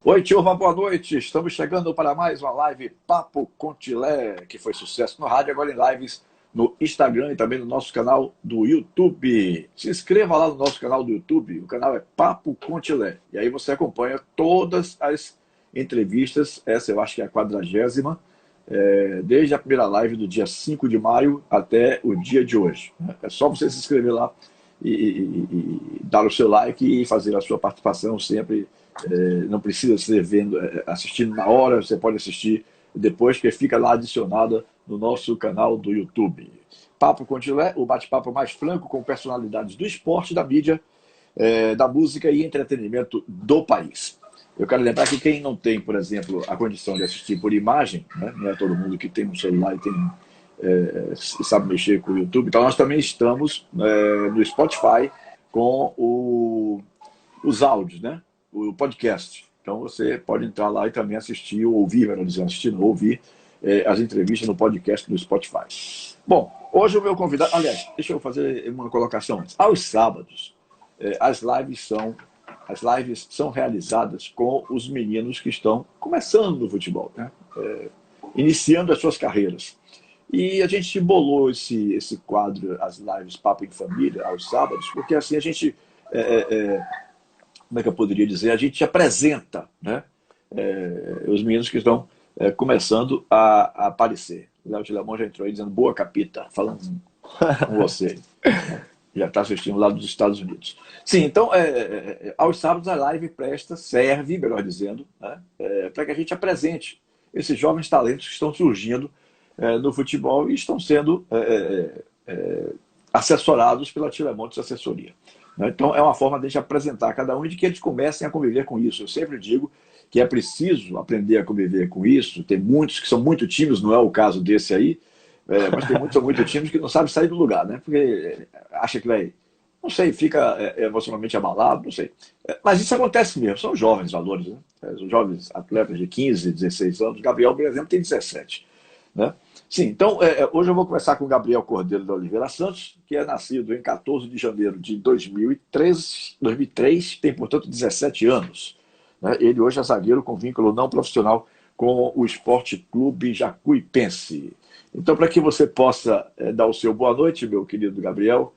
Oi, Tilma, boa noite. Estamos chegando para mais uma live Papo Contilé, que foi sucesso no rádio, agora em lives no Instagram e também no nosso canal do YouTube. Se inscreva lá no nosso canal do YouTube, o canal é Papo Contilé. E aí você acompanha todas as entrevistas, essa eu acho que é a 40ª, desde a primeira live do dia 5 de maio até o dia de hoje. É só você se inscrever lá e dar o seu like e fazer a sua participação sempre. Não precisa ser assistindo na hora, você pode assistir depois, que fica lá adicionada no nosso canal do YouTube. Papo Contilé, o bate-papo mais franco com personalidades do esporte, da mídia, da música e entretenimento do país. Eu quero lembrar que quem não tem, por exemplo, a condição de assistir por imagem, né? Não é todo mundo que tem um celular e sabe mexer com o YouTube, então nós também estamos no Spotify com os áudios, né? O podcast. Então você pode entrar lá e também assistir, ou ouvir, melhor dizendo, assistir, não ouvir as entrevistas no podcast do Spotify. Bom, hoje o meu convidado... Aliás, deixa eu fazer uma colocação antes. Aos sábados, as lives são realizadas com os meninos que estão começando no futebol, né? Iniciando as suas carreiras. E a gente bolou esse quadro, as lives Papo em Família, aos sábados, porque assim a gente... como é que eu poderia dizer? A gente apresenta, né, os meninos que estão começando a aparecer. O Léo Tilemon já entrou aí dizendo boa, capita, falando com você. Já está assistindo lá dos Estados Unidos. Sim, então, aos sábados a live serve, melhor dizendo, né, para que a gente apresente esses jovens talentos que estão surgindo no futebol e estão sendo assessorados pela Tilemontes Assessoria. Então, é uma forma de a gente apresentar cada um e de que eles comecem a conviver com isso. Eu sempre digo que é preciso aprender a conviver com isso. Tem muitos que são muito tímidos, não é o caso desse aí, mas tem muitos que são muito tímidos que não sabem sair do lugar, né? Porque acha que vai, não sei, fica emocionalmente abalado, não sei. Mas isso acontece mesmo, são jovens valores, né? Os jovens atletas de 15, 16 anos. Gabriel, por exemplo, tem 17. Né? Sim, então hoje eu vou conversar com o Gabriel Cordeiro de Oliveira Santos, que é nascido em 14 de janeiro de 2003, tem, portanto, 17 anos. Né? Ele hoje é zagueiro com vínculo não profissional com o Esporte Clube Jacuipense. Então, para que você possa dar o seu boa noite, meu querido Gabriel,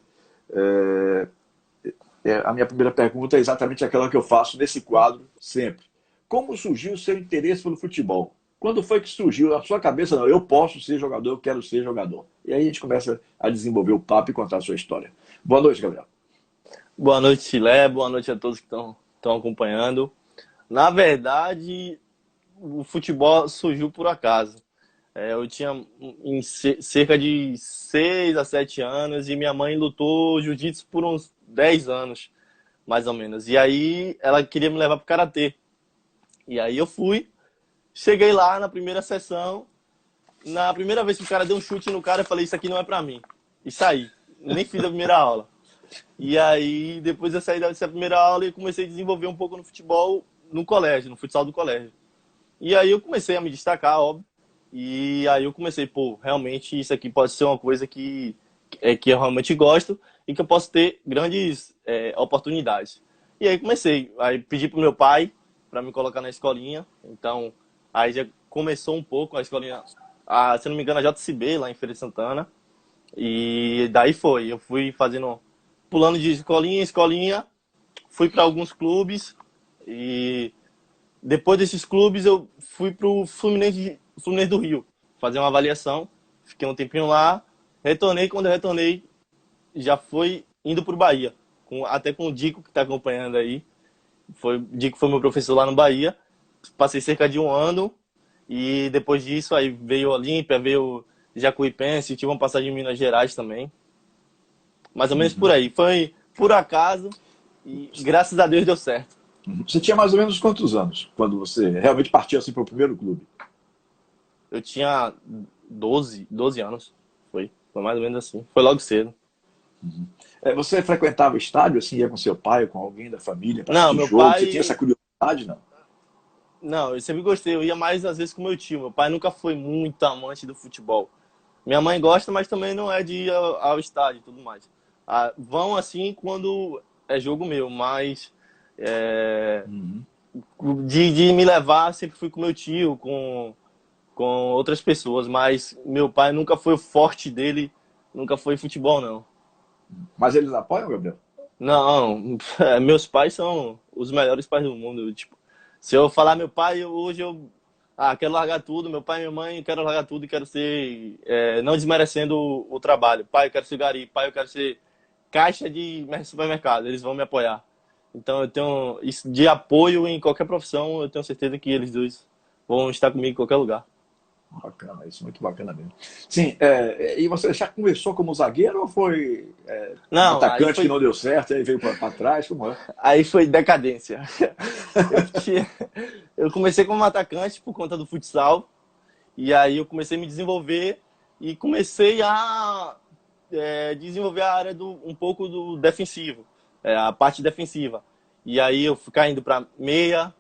a minha primeira pergunta é exatamente aquela que eu faço nesse quadro sempre. Como surgiu o seu interesse pelo futebol? Quando foi que surgiu na sua cabeça, não, eu posso ser jogador, eu quero ser jogador? E aí a gente começa a desenvolver o papo e contar a sua história. Boa noite, Gabriel. Boa noite, Chilé. Boa noite a todos que estão acompanhando. Na verdade, o futebol surgiu por acaso. Eu tinha cerca de 6 a 7 anos e minha mãe lutou jiu-jitsu por uns 10 anos, mais ou menos. E aí ela queria me levar para o karatê. E aí eu fui. Cheguei lá na primeira sessão, na primeira vez que o cara deu um chute no cara, eu falei, isso aqui não é pra mim. E saí. Nem fiz a primeira aula. E aí, depois eu saí dessa primeira aula e comecei a desenvolver um pouco no futebol no colégio, no futsal do colégio. E aí eu comecei a me destacar, óbvio. E aí eu comecei, realmente isso aqui pode ser uma coisa que eu realmente gosto e que eu posso ter grandes oportunidades. E aí comecei. Aí pedi pro meu pai para me colocar na escolinha. Então... Aí já começou um pouco a escolinha, se não me engano, a JCB, lá em Feira de Santana. E daí eu fui pulando de escolinha em escolinha, fui para alguns clubes. E depois desses clubes eu fui pro Fluminense do Rio, fazer uma avaliação. Fiquei um tempinho lá, retornei. Quando eu retornei, já foi indo pro Bahia, até com o Dico, que está acompanhando aí. O Dico foi meu professor lá no Bahia. Passei cerca de um ano e depois disso aí veio Olímpia, veio Jacuipense, tive uma passagem em Minas Gerais também. Mais ou menos por aí. Foi por acaso e graças a Deus deu certo. Você tinha mais ou menos quantos anos quando você realmente partiu assim para o primeiro clube? Eu tinha 12 anos. Foi mais ou menos assim. Foi logo cedo. Você frequentava o estádio, assim, ia com seu pai, com alguém da família para Não, assistir meu jogo? pai... Você tinha essa curiosidade, não? Não, eu sempre gostei. Eu ia mais às vezes com meu tio. Meu pai nunca foi muito amante do futebol. Minha mãe gosta, mas também não é de ir ao estádio e tudo mais. Vão assim quando é jogo meu, mas De me levar, sempre fui com meu tio, com outras pessoas, mas meu pai nunca foi o forte dele, nunca foi futebol, não. Mas eles apoiam, Gabriel? Não, meus pais são os melhores pais do mundo. Tipo, se eu falar meu pai, hoje eu quero largar tudo, meu pai e minha mãe, quero largar tudo e quero ser, não desmerecendo o trabalho. Pai, eu quero ser gari, pai, eu quero ser caixa de supermercado, eles vão me apoiar. Então eu tenho isso de apoio em qualquer profissão, eu tenho certeza que eles dois vão estar comigo em qualquer lugar. Bacana, isso, muito bacana mesmo. Sim, e você já começou como zagueiro ou foi um Não, atacante que não deu certo e aí veio para trás? Como é? aí foi decadência. Eu, tinha- eu comecei como atacante por conta do futsal, e aí eu comecei a me desenvolver e comecei a desenvolver a área um pouco do defensivo, a parte defensiva. E aí eu fui caindo para meia,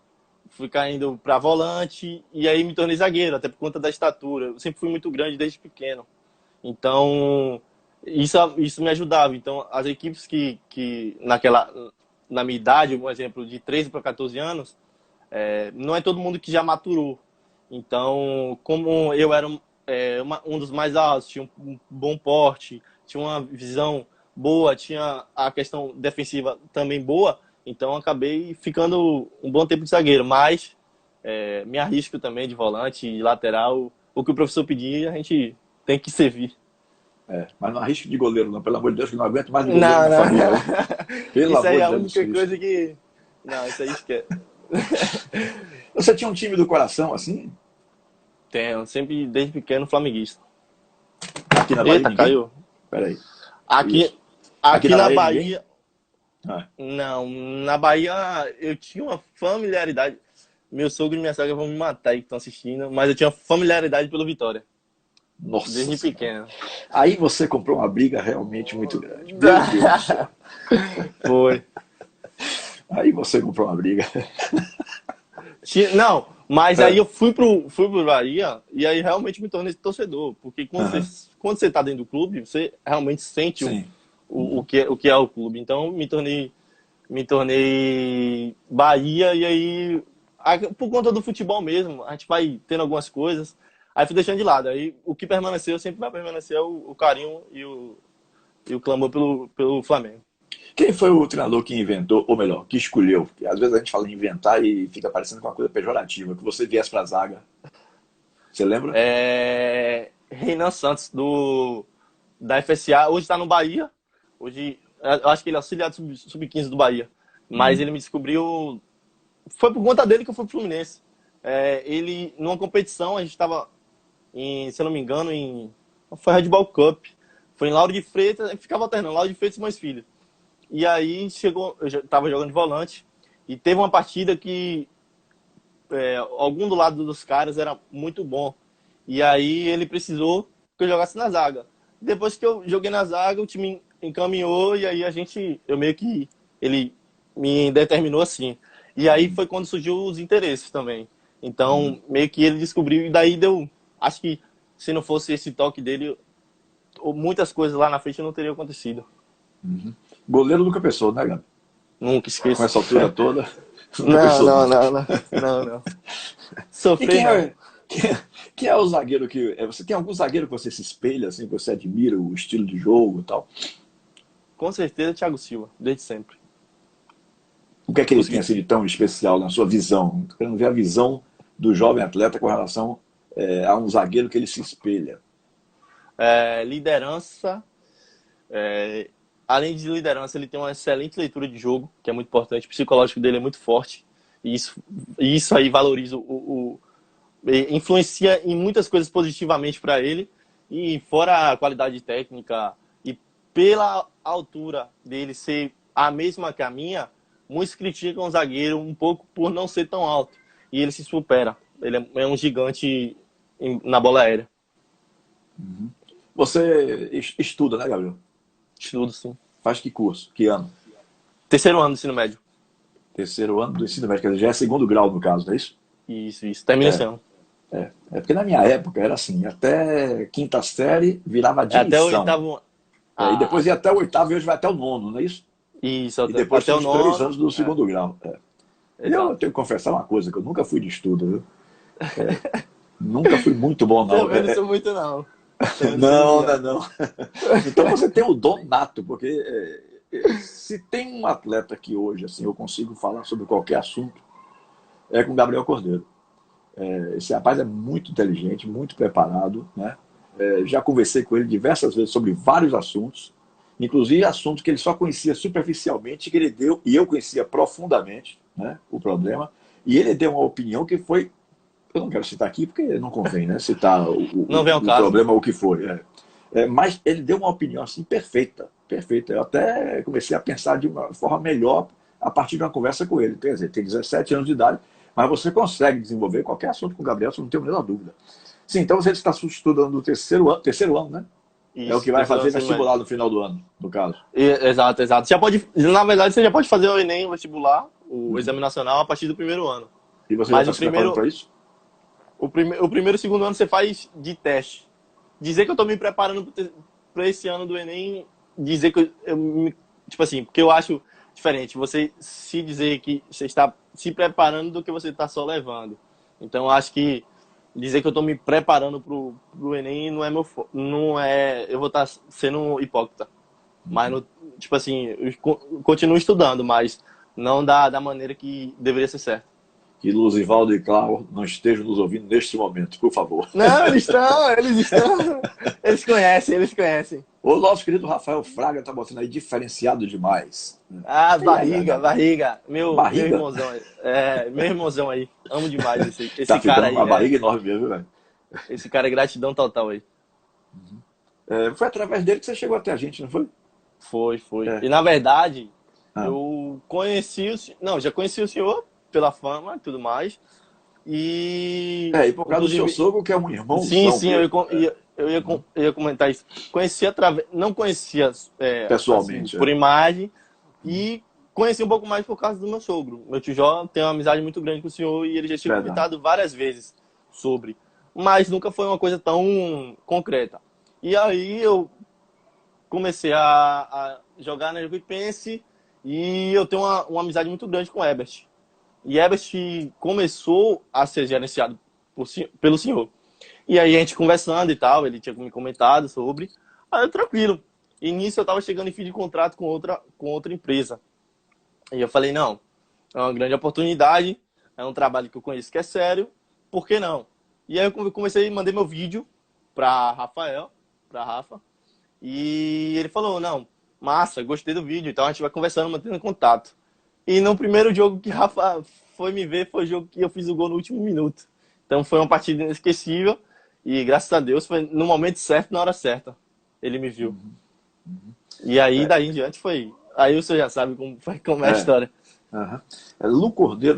fui caindo para volante, e aí me tornei zagueiro, até por conta da estatura. Eu sempre fui muito grande desde pequeno. Então, isso me ajudava. Então, as equipes na minha idade, um exemplo, de 13 para 14 anos, não é todo mundo que já maturou. Então, como eu era um dos mais altos, tinha um bom porte, tinha uma visão boa, tinha a questão defensiva também boa, então acabei ficando um bom tempo de zagueiro. Mas me arrisco também de volante e lateral. O que o professor pedir, a gente tem que servir. Mas não arrisque de goleiro, não. Pelo amor de Deus, que não aguento mais de goleiro Não, na não. família. Hein? Pelo Isso aí amor é de a Deus, única isso. coisa que. Não, isso aí esquece. Você tinha um time do coração, assim? Tenho, sempre desde pequeno flamenguista. Aqui na Bahia, Eita, ninguém? caiu. Peraí. Aqui, Isso. Aqui aqui na na Bahia, ninguém? Bahia, Ah, não, na Bahia eu tinha uma familiaridade. Meu sogro e minha sogra vão me matar aí que estão assistindo, mas eu tinha familiaridade pelo Vitória, nossa desde Senhora. pequeno. Aí você comprou uma briga realmente muito grande. Meu Deus do céu. Foi. Aí você comprou uma briga. Não, mas aí Ah, eu fui pro Bahia e aí realmente me tornei torcedor. Porque aham. quando você tá dentro do clube, você realmente sente Sim. Uhum. o que é o clube. Então me tornei Bahia e aí, por conta do futebol mesmo, a gente vai tendo algumas coisas. Aí fui deixando de lado. Aí o que permaneceu sempre vai permanecer o carinho e o clamor pelo Flamengo. Quem foi o treinador que inventou, ou melhor, que escolheu? Porque às vezes a gente fala em inventar e fica parecendo com uma coisa pejorativa, que você viesse para a zaga. Você lembra? Renan Santos, da FSA, hoje está no Bahia. Hoje, eu acho que ele é auxiliar do sub-15 do Bahia. Mas Hum. ele me descobriu. Foi por conta dele que eu fui pro Fluminense. Ele, numa competição, a gente estava, se eu não me engano, foi Red Bull Cup. Foi em Lauro de Freitas, ficava alternando, Lauro de Freitas e Simões Filho. E aí chegou, eu já estava jogando de volante, e teve uma partida que algum do lado dos caras era muito bom. E aí ele precisou que eu jogasse na zaga. Depois que eu joguei na zaga, o time encaminhou e aí eu meio que, ele me determinou assim. E aí foi quando surgiu os interesses também. Então, meio que ele descobriu e daí acho que se não fosse esse toque dele, muitas coisas lá na frente não teriam acontecido. Goleiro nunca pensou, né, Gabi? Nunca Com esqueço. essa altura toda, nunca Não, pensou, não, não. não, não, não, não. E Sofrer não. quem é o zagueiro que. Você tem algum zagueiro que você se espelha, assim, que você admira o estilo de jogo e tal? Com certeza, Thiago Silva, desde sempre. O que é que ele tem Consegui. assim, de tão especial na sua visão? Estou querendo ver a visão do jovem atleta com relação a um zagueiro que ele se espelha. Liderança. é, Além de liderança, ele tem uma excelente leitura de jogo, que é muito importante. O psicológico dele é muito forte. E isso aí valoriza influencia em muitas coisas positivamente para ele. E fora a qualidade técnica e pela altura dele ser a mesma que a minha, muitos criticam o zagueiro um pouco por não ser tão alto. E ele se supera. Ele é um gigante na bola aérea. Você estuda, né, Gabriel? Estudo, sim. Faz que curso? Que ano? Terceiro ano do ensino médio. Terceiro ano do ensino médio, quer dizer, já é segundo grau no caso, não é isso? Isso. Termina esse ano. É porque na minha época era assim, até quinta série virava Até o admissão. oitavo. E depois ia até o oitavo e hoje vai até o nono, não é isso? Isso, E depois até tem o os 3 nono. anos do segundo grau. E eu tenho que confessar uma coisa, que eu nunca fui de estudo, viu? Nunca fui muito bom, não. Também não sou muito, não. Não, não, não. Então você tem o dom nato, porque se tem um atleta que hoje assim, eu consigo falar sobre qualquer assunto, é com o Gabriel Cordeiro. Esse rapaz é muito inteligente, muito preparado, né? Já conversei com ele diversas vezes sobre vários assuntos, inclusive assuntos que ele só conhecia superficialmente, que ele deu, e eu conhecia profundamente, né, o problema, e ele deu uma opinião que foi, eu não quero citar aqui porque não convém, né, citar Não vem ao o caso. problema, o que foi. Mas ele deu uma opinião assim perfeita, perfeita. Eu até comecei a pensar de uma forma melhor a partir de uma conversa com ele. Quer dizer, tem 17 anos de idade, mas você consegue desenvolver qualquer assunto com o Gabriel, você não tem a menor dúvida. Sim, então você está estudando no terceiro ano, né? Isso, é o que vai fazer assim, vestibular no final do ano, no caso. Exato, exato. Já pode, na verdade, você já pode fazer o Enem, o vestibular, o exame nacional, a partir do primeiro ano. E você Mas já está se preparando para isso? O primeiro e segundo ano você faz de teste. Dizer que eu estou me preparando para esse ano do Enem, dizer que tipo assim, porque eu acho diferente você se dizer que você está se preparando do que você está só levando. Então eu acho que dizer que eu estou me preparando pro Enem não é, eu vou estar sendo hipócrita. Mas tipo assim, eu continuo estudando, mas não da maneira que deveria ser certo. Que Luzivaldo e Cláudio não estejam nos ouvindo neste momento, por favor. Não, eles estão. Eles conhecem. O nosso querido Rafael Fraga está botando aí diferenciado demais. Ah, barriga. Meu irmãozão aí. Meu irmãozão aí. Amo demais esse tá cara aí. Uma barriga enorme mesmo, velho. Esse cara é gratidão total aí. Foi através dele que você chegou até a gente, não foi? Foi. E na verdade, eu já conheci o senhor pela fama e tudo mais. E por causa do seu sogro, que é um irmão. Sim, eu ia comentar isso. Não conhecia pessoalmente, assim, por imagem, e conheci um pouco mais por causa do meu sogro. Meu tio Jó tem uma amizade muito grande com o senhor e ele já tinha comentado várias vezes sobre, mas nunca foi uma coisa tão concreta. E aí eu comecei a jogar na Jacuipense e eu tenho uma amizade muito grande com o Ebert. E Ebert começou a ser gerenciado pelo senhor. E aí a gente conversando e tal, ele tinha me comentado sobre, aí eu tranquilo. E nisso eu estava chegando em fim de contrato com outra empresa. E eu falei, não, é uma grande oportunidade, é um trabalho que eu conheço que é sério, por que não? E aí eu comecei a mandar meu vídeo para Rafa, e ele falou, não, massa, gostei do vídeo, então a gente vai conversando, mantendo contato. E no primeiro jogo que Rafa foi me ver, foi o jogo que eu fiz o gol no último minuto. Então foi uma partida inesquecível e graças a Deus foi no momento certo, na hora certa. Ele me viu. E aí, daí em diante foi... Aí você já sabe como é a história. Lu Cordeiro,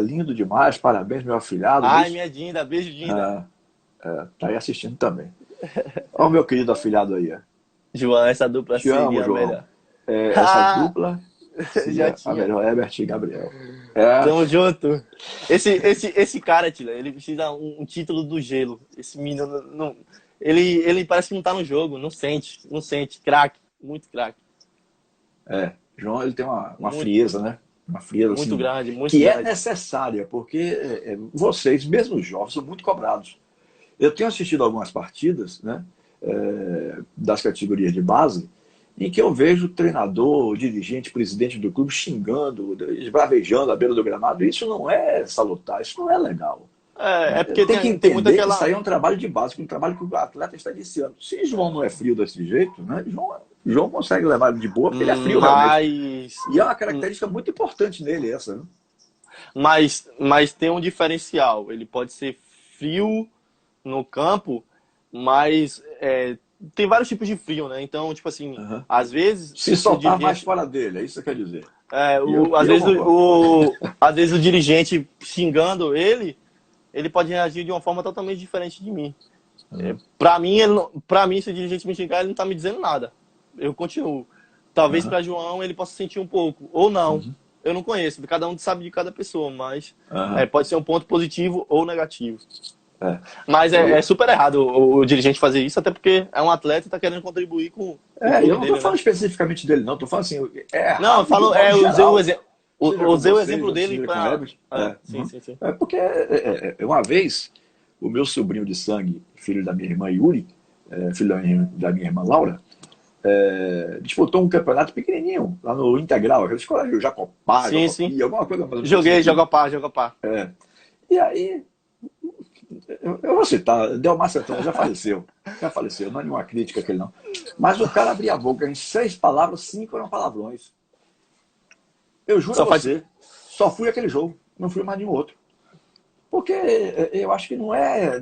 lindo demais, parabéns, meu afilhado. Ai, minha Dinda, beijo, Dinda. Tá aí assistindo também. Olha o meu querido afilhado aí. João, essa dupla seria a melhor. Essa dupla... Já tinha. A melhor, Ebert e Gabriel. Tamo junto. Esse cara, Tila, ele precisa um título do gelo. Esse menino, não, ele parece que não tá no jogo, não sente. Craque, muito craque. João, ele tem uma frieza, né? Uma frieza muito assim, grande, muito que grande. É necessária, porque vocês, mesmo jovens, são muito cobrados. Eu tenho assistido algumas partidas, né? Das categorias de base, em que eu vejo treinador, dirigente, presidente do clube xingando, esbravejando à beira do gramado. Isso não é salutar, isso não é legal. Porque tem que entender muito aquela... que isso aí é um trabalho de base, um trabalho que o atleta está iniciando. Se João não é frio desse jeito, né, João consegue levar de boa, porque ele é frio realmente. E é uma característica muito importante nele essa. Né? Mas tem um diferencial. Ele pode ser frio no campo, mas... tem vários tipos de frio, né? Então, tipo assim, às vezes... Se soltar mais fora dele, é isso que quer dizer. Às vezes o dirigente xingando ele pode reagir de uma forma totalmente diferente de mim. Pra mim, se o dirigente me xingar, ele não tá me dizendo nada. Eu continuo. Talvez para João ele possa sentir um pouco, ou não. Eu não conheço, cada um sabe de cada pessoa, mas pode ser um ponto positivo ou negativo. Mas é super errado o dirigente fazer isso, até porque é um atleta e está querendo contribuir com eu não estou falando especificamente dele, não. Estou falando assim... não, eu falo... seja com Usei o vocês, exemplo ou dele seja com para. Ebert. Sim, sim, sim. Porque uma vez o meu sobrinho de sangue, filho da minha irmã Yuri, filho da minha irmã Laura, disputou um campeonato pequenininho lá no Integral, aquela escola Jacopá, Sim, sim. Jacopia, alguma coisa mais ou menos nesse Joguei, sentido. joga pá, joga pá. E aí, eu vou citar, Delmar Santana já faleceu. Já faleceu, não é nenhuma crítica que ele não. Mas o cara abria a boca em 6 palavras, 5 eram palavrões. Eu juro a Só faz. você, só fui aquele jogo, não fui mais nenhum outro. Porque eu acho que não é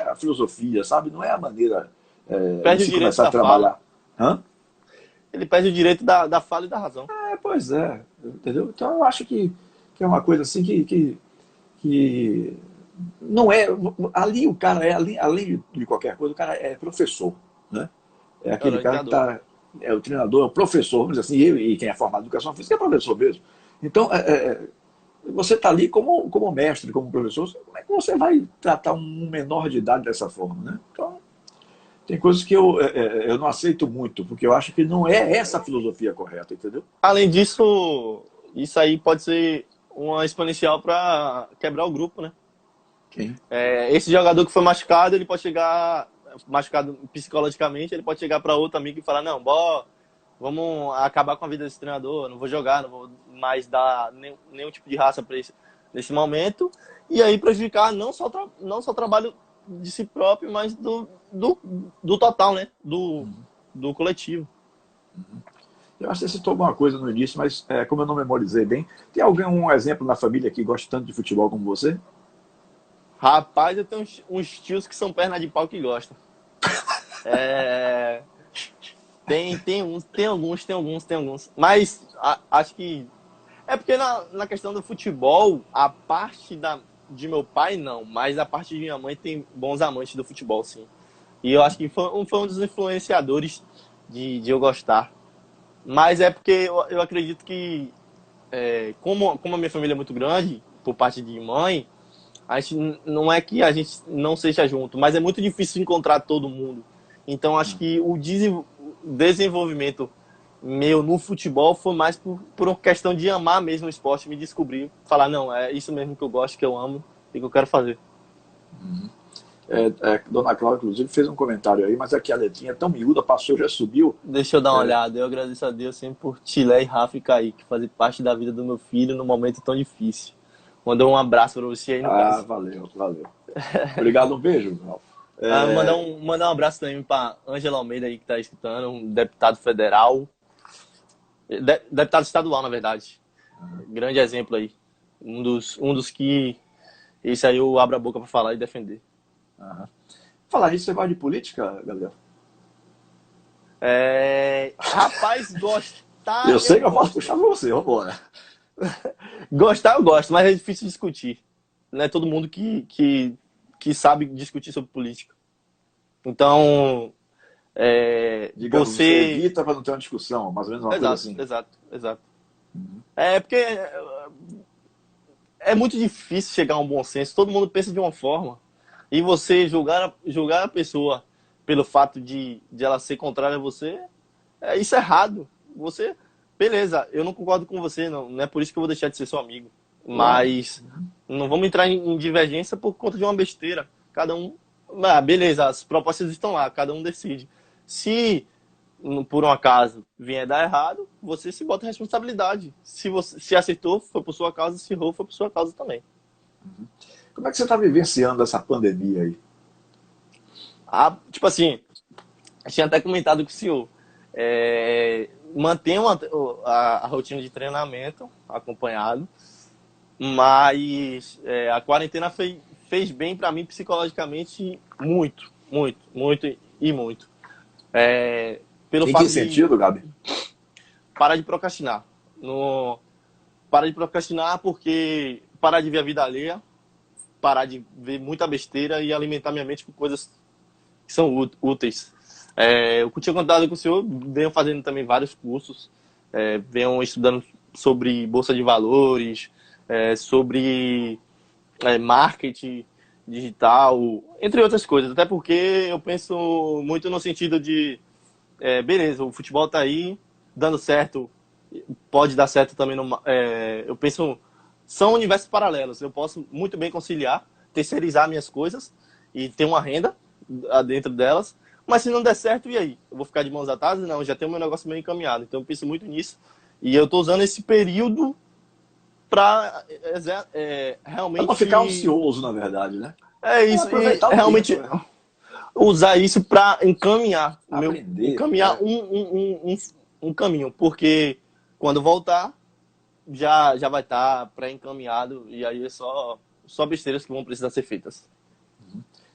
a filosofia, sabe? Não é a maneira de Perde o se direito começar a da fala. trabalhar. Hã? Ele perde o direito da fala e da razão. Pois é, entendeu? Então eu acho que é uma coisa assim que não é. Ali o cara além de qualquer coisa, o cara é professor, né? É É aquele cara que orientador. está. É o treinador, é o professor, vamos dizer assim, e quem é formado em educação física é professor mesmo. Então, você está ali como mestre, como professor, como é que você vai tratar um menor de idade dessa forma, né? Então, tem coisas que eu não aceito muito, porque eu acho que não é essa a filosofia correta, entendeu? Além disso, isso aí pode ser uma exponencial para quebrar o grupo, né? Sim. Esse jogador que foi machucado, ele pode chegar machucado psicologicamente, ele pode chegar para outro amigo e falar: não, vamos acabar com a vida desse treinador, não vou jogar, não vou mais dar nenhum tipo de raça para nesse momento, e aí prejudicar não só o trabalho de si próprio, mas do total, né? Do coletivo. Eu acho que você citou alguma coisa no início, mas como eu não memorizei bem, tem algum exemplo na família que gosta tanto de futebol como você? Rapaz, eu tenho uns tios que são perna de pau que gostam. É, tem alguns. Mas acho que. É porque na questão do futebol, a parte de meu pai não, mas a parte de minha mãe tem bons amantes do futebol, sim. E eu acho que foi um dos influenciadores de eu gostar. Mas é porque eu acredito que, como a minha família é muito grande, por parte de mãe, a gente não é que a gente não seja junto, mas é muito difícil encontrar todo mundo. Então acho que o desenvolvimento meu no futebol foi mais por uma questão de amar mesmo o esporte, me descobrir, falar, não, é isso mesmo que eu gosto, que eu amo e que eu quero fazer. Dona Cláudia, inclusive, fez um comentário aí, mas aqui a letrinha é tão miúda, passou, já subiu. Deixa eu dar uma olhada. Eu agradeço a Deus sempre por Tilé e Rafa e Kaique, fazer parte da vida do meu filho num momento tão difícil. Mandou um abraço para você aí no caso. Valeu, valeu. Obrigado, um beijo, Ralf. Mandar um abraço também para Ângela Almeida aí que está escutando, um deputado federal, deputado estadual, na verdade. Grande exemplo aí. Um dos que esse aí eu abro a boca para falar e defender. Falar isso, você vai de política, Gabriel? Rapaz, gostar. Eu sei que eu posso puxar pra você, vambora. Gostar eu gosto, mas é difícil discutir. Não é todo mundo que sabe discutir sobre política. Então, Digamos, você você. evita para não ter uma discussão, mais ou menos uma coisa assim. Exato. Porque é muito difícil chegar a um bom senso. Todo mundo pensa de uma forma. E você julgar a pessoa pelo fato de ela ser contrária a você, isso é errado. Você, beleza, eu não concordo com você, não é por isso que eu vou deixar de ser seu amigo. Mas não vamos entrar em divergência por conta de uma besteira. Cada um. Beleza, as propostas estão lá, cada um decide. Se por um acaso vier dar errado, você se bota a responsabilidade. Se acertou, foi por sua causa, se errou, foi por sua causa também. Como é que você está vivenciando essa pandemia aí? Tipo assim, eu tinha até comentado com o senhor. Mantenho a rotina de treinamento acompanhado, mas a quarentena fez bem para mim psicologicamente muito, muito, muito e muito. Pelo Em fato que sentido, Gabi? Parar de procrastinar. Parar de procrastinar porque parar de ver a vida alheia, parar de ver muita besteira e alimentar minha mente com coisas que são úteis. Eu tinha contado com o senhor, venho fazendo também vários cursos, venho estudando sobre bolsa de valores, sobre marketing digital, entre outras coisas. Até porque eu penso muito no sentido de, beleza, o futebol está aí, dando certo, pode dar certo também. Eu penso, são universos paralelos. Eu posso muito bem conciliar, terceirizar minhas coisas e ter uma renda dentro delas. Mas se não der certo, e aí? Eu vou ficar de mãos atadas? Não, já tenho meu negócio meio encaminhado. Então eu penso muito nisso. E eu estou usando esse período para realmente... Pra não ficar ansioso, na verdade, né? É isso, e realmente tempo, né? usar isso para encaminhar, Aprender, encaminhar um caminho. Porque quando voltar, já vai estar pré-encaminhado e aí é só besteiras que vão precisar ser feitas.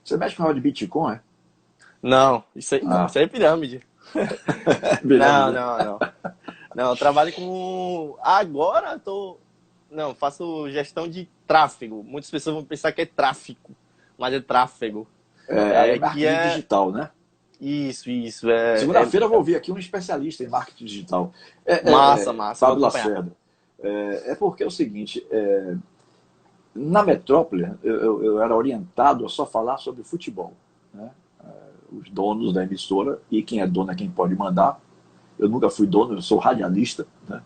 Você mexe com o de Bitcoin, é? Não, isso aí não, isso aí é pirâmide. Não, eu trabalho com... Agora Não, faço gestão de tráfego. Muitas pessoas vão pensar que é tráfico, mas é tráfego. É marketing digital, né? Isso. Segunda-feira eu vou ouvir aqui um especialista em marketing digital. Massa. Fábio Lacerda. É porque é o seguinte, na metrópole eu era orientado a só falar sobre futebol, né? Os donos da emissora, e quem é dono é quem pode mandar. Eu nunca fui dono, eu sou radialista, né?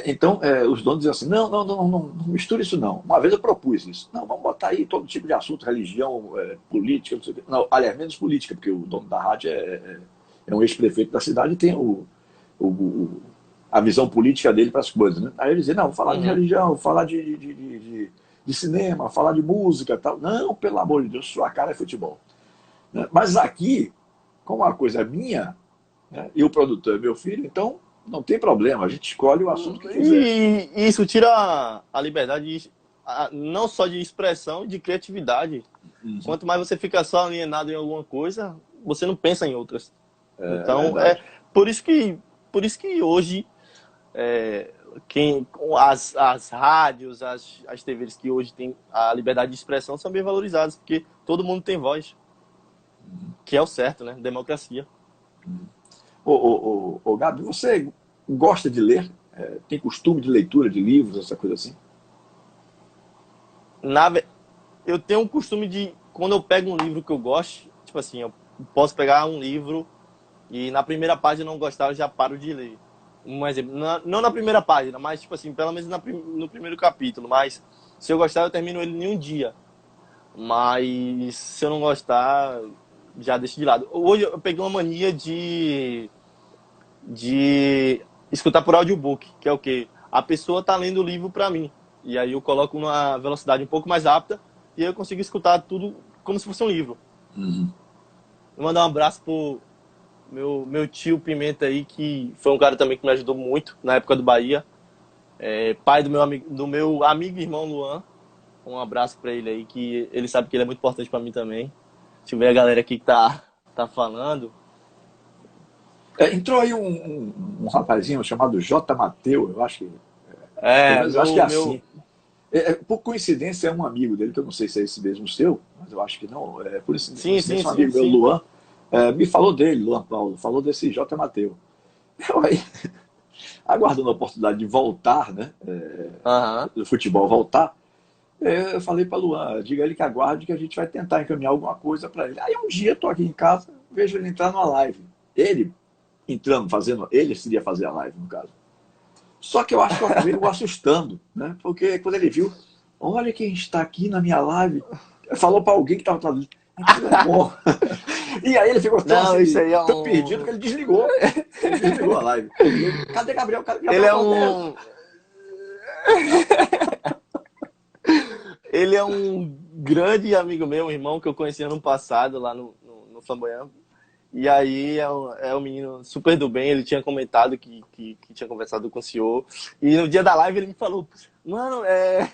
Então, os donos diziam assim, não mistura isso não. Uma vez eu propus isso. Não, vamos botar aí todo tipo de assunto, religião, política, não sei o quê. Não, aliás, menos política, porque o dono da rádio é um ex-prefeito da cidade e tem a visão política dele para as coisas, né? Aí ele dizia, não, vou falar de religião, vou falar de cinema, falar de música e tal. Não, pelo amor de Deus, sua cara é futebol. Né? Mas aqui, como a coisa é minha, né, e o produtor é meu filho, então não tem problema, a gente escolhe o assunto que quiser. E isso tira a liberdade, não só de expressão, de criatividade. Quanto mais você fica só alienado em alguma coisa, você não pensa em outras. Então, por isso que hoje, as rádios, as TVs que hoje têm a liberdade de expressão são bem valorizadas, porque todo mundo tem voz. Que é o certo, né? Democracia. Ô, Gabi, você gosta de ler? Tem costume de leitura de livros, essa coisa assim? Eu tenho um costume de, quando eu pego um livro que eu gosto, tipo assim, eu posso pegar um livro e na primeira página não gostar, eu já paro de ler. Um exemplo, não na primeira página, mas tipo assim, pelo menos no primeiro capítulo. Mas se eu gostar, eu termino ele em um dia. Mas se eu não gostar, já deixo de lado. Hoje eu peguei uma mania de escutar por audiobook, que é o quê? A pessoa tá lendo o livro para mim. E aí eu coloco numa velocidade um pouco mais rápida e aí eu consigo escutar tudo como se fosse um livro. Vou mandar um abraço pro meu tio Pimenta aí, que foi um cara também que me ajudou muito na época do Bahia. Pai do meu amigo e irmão Luan. Um abraço para ele aí, que ele sabe que ele é muito importante para mim também. Deixa eu ver a galera aqui que tá falando. Entrou aí um rapazinho chamado J. Mateu, eu acho que... acho que é assim. Por coincidência, é um amigo dele, que eu não sei se é esse mesmo seu, mas eu acho que não. Por coincidência, um amigo meu, Luan, me falou dele, Luan Paulo, falou desse J. Mateu. Eu aí, aguardando a oportunidade de voltar, né? Do futebol voltar, eu falei para Luan, diga ele que aguarde que a gente vai tentar encaminhar alguma coisa para ele. Aí um dia eu tô aqui em casa, vejo ele entrar numa live. Ele seria fazer a live, no caso. Só que eu acho que eu acabei o assustando, né? Porque quando ele viu, olha quem está aqui na minha live, falou para alguém que estava traduzindo. E aí ele ficou tão perdido que ele desligou. Ele desligou a live. Cadê Gabriel? Ele Ele é um grande amigo meu, um irmão que eu conheci ano passado lá no Flamboyant. E aí é um menino super do bem, ele tinha comentado que tinha conversado com o senhor. E no dia da live ele me falou, mano, eu acho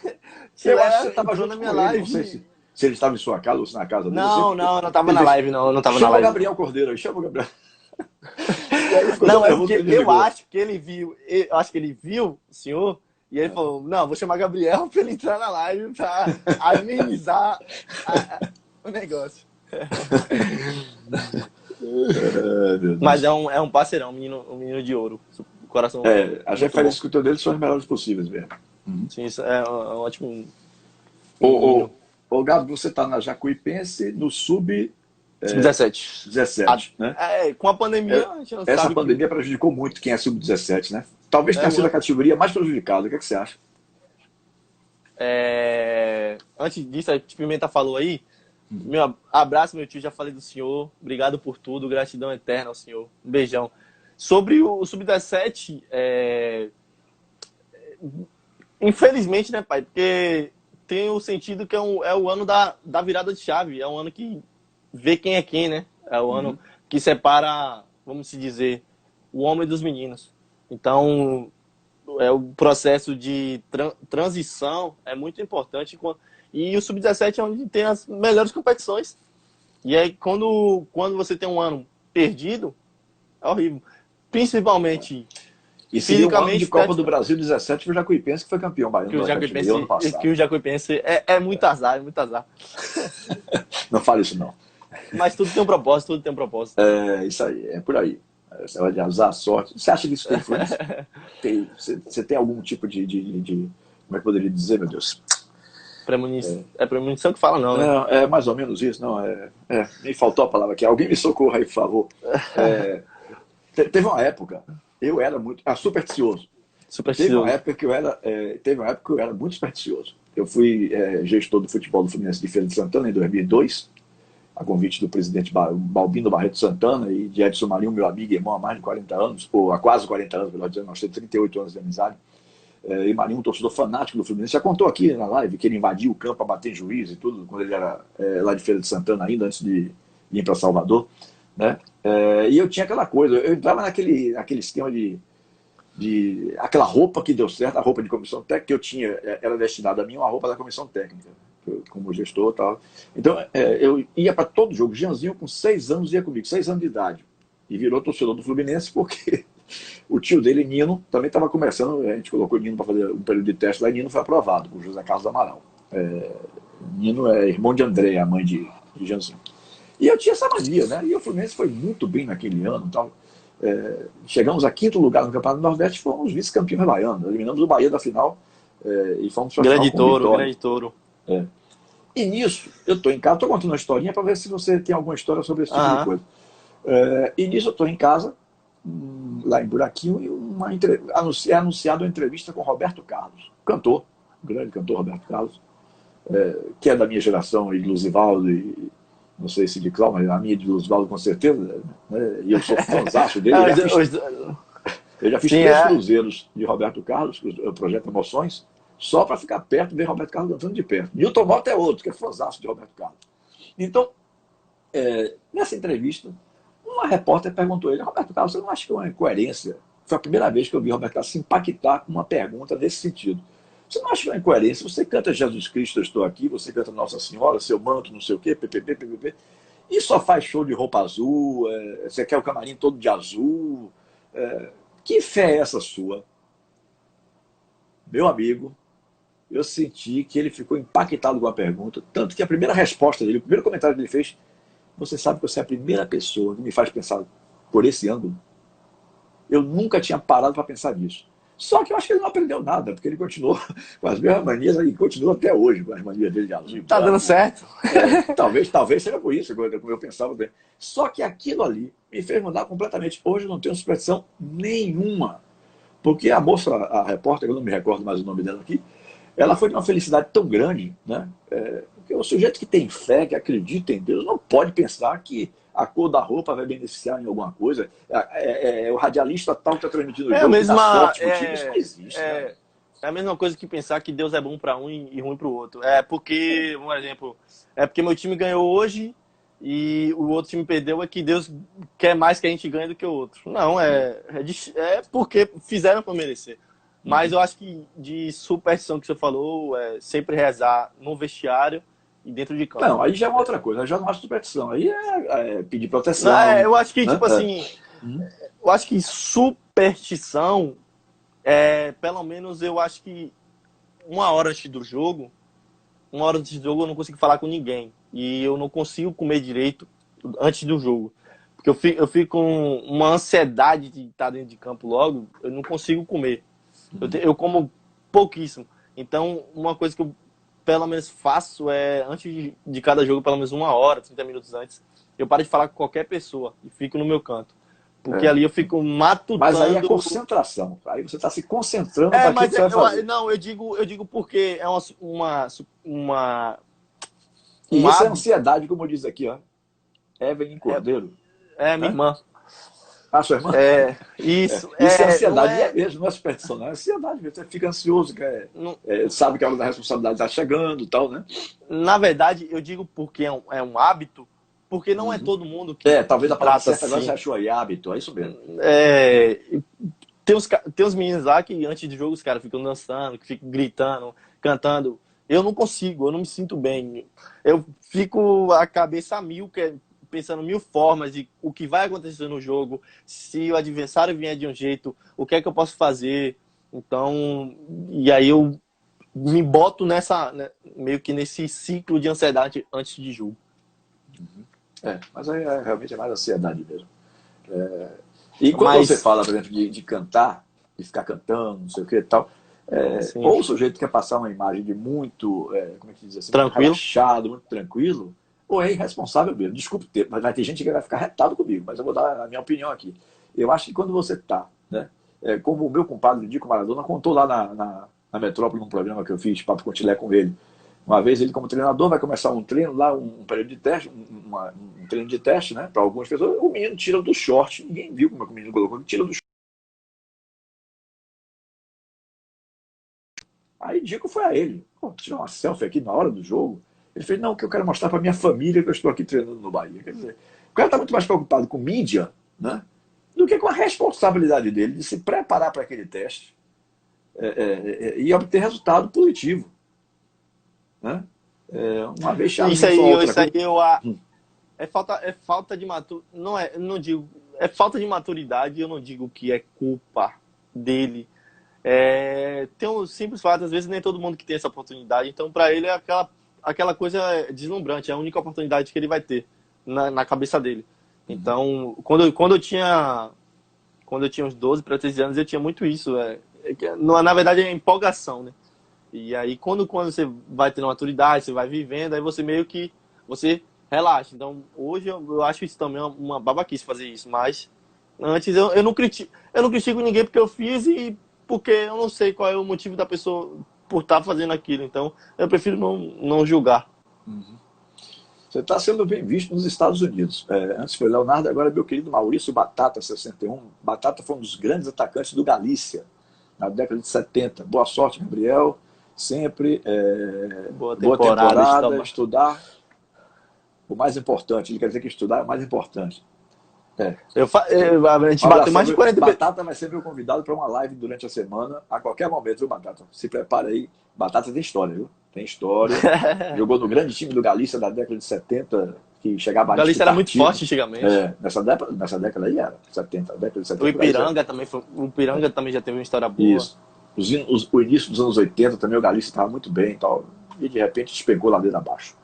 que você estava junto na minha live. Não sei se ele estava em sua casa ou se na casa dele. Não estava na live, não estava na live. Chama o Gabriel Cordeiro aí, chama o Gabriel. Não, é porque eu acho que ele viu o senhor. E ele falou, não, vou chamar Gabriel para ele entrar na live para amenizar o negócio. Mas é um parceirão, um menino de ouro. Coração. As referências que eu tenho dele são as melhores possíveis mesmo. Sim, isso é um ótimo. Ô Gabi, você está na Jacuipense, no Sub-17. 17, né? Com a pandemia, a gente não sabe. Essa pandemia prejudicou muito quem é Sub-17, né? talvez tenha sido a categoria mais prejudicada. O que é que você acha? Antes disso, a Pimenta falou aí, meu abraço, meu tio, já falei do senhor, obrigado por tudo, gratidão eterna ao senhor, um beijão. Sobre o Sub-17, infelizmente, né, pai, porque tem o sentido que é o ano da virada de chave, é um ano que vê quem é quem, né, é o ano que separa, vamos se dizer, o homem dos meninos. Então, o processo de transição é muito importante. E o Sub-17 é onde tem as melhores competições. E aí, quando você tem um ano perdido, é horrível. Principalmente e seria um ano de Copa do Brasil 17 que o Jacuipense que foi campeão baiano ano passado. Que o Jacuipense é muito azar, é muito azar. Não fale isso, não. Mas tudo tem um propósito, tudo tem um propósito. É isso aí, é por aí. Você vai de azar, sorte. Você acha que isso tem influência? Você tem algum tipo de... Como é que eu poderia dizer, meu Deus? É premonição que fala, não, né? É mais ou menos isso, não. Me faltou a palavra aqui. Alguém me socorra aí, por favor. Teve uma época, eu era muito... supersticioso. Teve uma época que eu era muito supersticioso. Eu fui gestor do futebol do Fluminense de Feira de Santana em 2002, a convite do presidente Balbino Barreto Santana e de Edson Marinho, meu amigo e irmão há mais de 40 anos, ou há quase 40 anos, melhor dizendo, nós temos 38 anos de amizade. E Marinho, um torcedor fanático do Fluminense, já contou aqui na live que ele invadiu o campo para bater em juiz e tudo, quando ele era lá de Feira de Santana ainda, antes de ir para Salvador. Né? E eu tinha aquela coisa, eu entrava naquele esquema de aquela roupa que deu certo, a roupa de comissão técnica que eu tinha, era destinada a mim, uma roupa da comissão técnica, como gestor e tal. Então, eu ia para todo jogo. Gianzinho, com 6 anos, ia comigo, 6 anos de idade. E virou torcedor do Fluminense porque o tio dele, Nino, também estava começando. A gente colocou Nino para fazer um período de teste lá e Nino foi aprovado por José Carlos Amaral. Nino é irmão de André, a mãe de Gianzinho. E eu tinha essa mania, né? E o Fluminense foi muito bem naquele ano. Tal. Chegamos a 5º lugar no Campeonato do Nordeste, fomos vice-campeões baianos. Eliminamos o Bahia da final e fomos para a final com vitória. Grande touro. E nisso, eu estou em casa, estou contando uma historinha para ver se você tem alguma história sobre esse tipo de coisa. E nisso eu estou em casa, lá em Buraquinho, e é anunciado uma entrevista com Roberto Carlos, cantor, grande cantor Roberto Carlos, que é da minha geração, e de Luzivaldo, e não sei se de Cláudio, mas a minha de Luzivaldo com certeza, né? E eu sou fãzaço dele. Eu já fiz 3 cruzeiros de Roberto Carlos, o Projeto Emoções, só para ficar perto e ver Roberto Carlos cantando de perto. Newton Mota é outro, que é fãzaço de Roberto Carlos. Então, nessa entrevista, uma repórter perguntou a ele: Roberto Carlos, você não acha que é uma incoerência? Foi a primeira vez que eu vi Roberto Carlos se impactar com uma pergunta nesse sentido. Você não acha que é uma incoerência? Você canta Jesus Cristo, eu estou aqui, você canta Nossa Senhora, seu manto, não sei o quê, PPP, e só faz show de roupa azul, você quer o camarim todo de azul. Que fé é essa sua? Meu amigo, eu senti que ele ficou impactado com a pergunta, tanto que a primeira resposta dele, o primeiro comentário que ele fez: você sabe que você é a primeira pessoa que me faz pensar por esse ângulo? Eu nunca tinha parado para pensar nisso. Só que eu acho que ele não aprendeu nada, porque ele continuou com as mesmas manias e continua até hoje com as manias dele de azul. Tá dando certo. Talvez seja por isso, como eu pensava bem. Só que aquilo ali me fez mudar completamente. Hoje eu não tenho superstição nenhuma. Porque a moça, a repórter, eu não me recordo mais o nome dela aqui, ela foi de uma felicidade tão grande, né? Porque o sujeito que tem fé, que acredita em Deus, não pode pensar que a cor da roupa vai beneficiar em alguma coisa. O radialista tal que está transmitindo o jogo, isso não existe. É a mesma coisa que pensar que Deus é bom para um e ruim para o outro. Porque, um exemplo, porque meu time ganhou hoje e o outro time perdeu, é que Deus quer mais que a gente ganhe do que o outro. Não, é porque fizeram para merecer. Mas eu acho que de superstição que você falou, sempre rezar no vestiário e dentro de campo. Não, aí já é uma outra coisa, aí já não acho superstição. Aí é pedir proteção. Eu acho que, tipo assim, eu acho que superstição, pelo menos eu acho que uma hora antes do jogo eu não consigo falar com ninguém. E eu não consigo comer direito antes do jogo. Porque eu fico com uma ansiedade de estar dentro de campo logo, eu não consigo comer. Eu como pouquíssimo. Então, uma coisa que eu pelo menos faço antes de cada jogo, pelo menos 1 hora, 30 minutos antes, eu paro de falar com qualquer pessoa e fico no meu canto. Porque ali eu fico matutando. Mas aí é concentração. Aí você está se concentrando para aquilo que você vai fazer. Não, eu digo porque é E um isso é hábito. ansiedade, como diz aqui, ó. Evelyn Cordeiro. Minha irmã. A sua irmã? Isso. Isso é ansiedade, Não é, mesmo, não é superstição, não. É ansiedade mesmo. Você fica ansioso, não, sabe que a hora da responsabilidade está chegando e tal, né? na verdade, eu digo porque é um hábito, porque não é todo mundo que, Talvez que a palavra trata certa agora você assim. achou aí, hábito, é isso mesmo. Tem uns meninos lá que antes do jogo os caras ficam dançando, que ficam gritando, cantando. Eu não consigo, eu não me sinto bem. Eu fico a cabeça a mil, pensando mil formas de o que vai acontecer no jogo, se o adversário vier de um jeito, o que é que eu posso fazer. Então, e aí eu me boto né, meio que nesse ciclo de ansiedade antes de jogo. Mas aí realmente é mais ansiedade mesmo. E quando você fala, por exemplo, de cantar, de ficar cantando, não sei o que e tal, ou o sujeito quer passar uma imagem de muito, como é que diz assim, tranquilo, relaxado, muito tranquilo, ou é irresponsável mesmo. Desculpe, vai ter gente que vai ficar retado comigo, mas eu vou dar a minha opinião aqui. Eu acho que quando você está, né, como o meu compadre Dico Maradona contou lá na Metrópole, num programa que eu fiz, Papo Contilé com ele. Uma vez ele, como treinador, vai começar um treino lá, um período de teste, um treino de teste, né, para algumas pessoas. O menino tira do short, ninguém viu como é que o menino colocou, ele tira do short. Aí Dico foi a ele, tirou uma selfie aqui na hora do jogo. Ele fez, não, que eu quero mostrar para minha família que eu estou aqui treinando no Bahia. Quer dizer, o cara está muito mais preocupado com mídia, né, do que com a responsabilidade dele de se preparar para aquele teste e obter resultado positivo. Né? Uma vez isso aí é falta de maturidade. Não digo, é falta de maturidade. Eu não digo que é culpa dele. Tem um simples fato, às vezes nem todo mundo que tem essa oportunidade. Então, para ele é aquela coisa deslumbrante, é a única oportunidade que ele vai ter na cabeça dele. Então, quando eu tinha uns 12 para 13 anos, eu tinha muito isso. Na verdade, é empolgação, né? E aí, quando você vai tendo maturidade, você vai vivendo, aí você meio que você relaxa. Então, hoje eu acho isso também uma babaquice fazer isso. Mas antes eu não critico ninguém porque eu fiz e porque eu não sei qual é o motivo da pessoa por estar fazendo aquilo. Então, eu prefiro não julgar. Você está sendo bem visto nos Estados Unidos. Antes foi Leonardo, agora é meu querido Maurício Batata, 61. Batata foi um dos grandes atacantes do Galícia, na década de 70. Boa sorte, Gabriel. Sempre boa temporada, estudar. O mais importante, ele quer dizer que estudar é o mais importante. A gente bateu mais de 40 Batata vai ser meu convidado para uma live durante a semana, a qualquer momento, viu, Batata? Se prepara aí. Batata tem história, viu? Tem história. Jogou no grande time do Galícia da década de 70, que chegava a Galícia era muito forte antigamente. Nessa década aí era, 70, década de 70. O Ipiranga também já teve uma história boa. Isso. O início dos anos 80 também o Galícia estava muito bem e tal. E de repente despegou ladeira abaixo.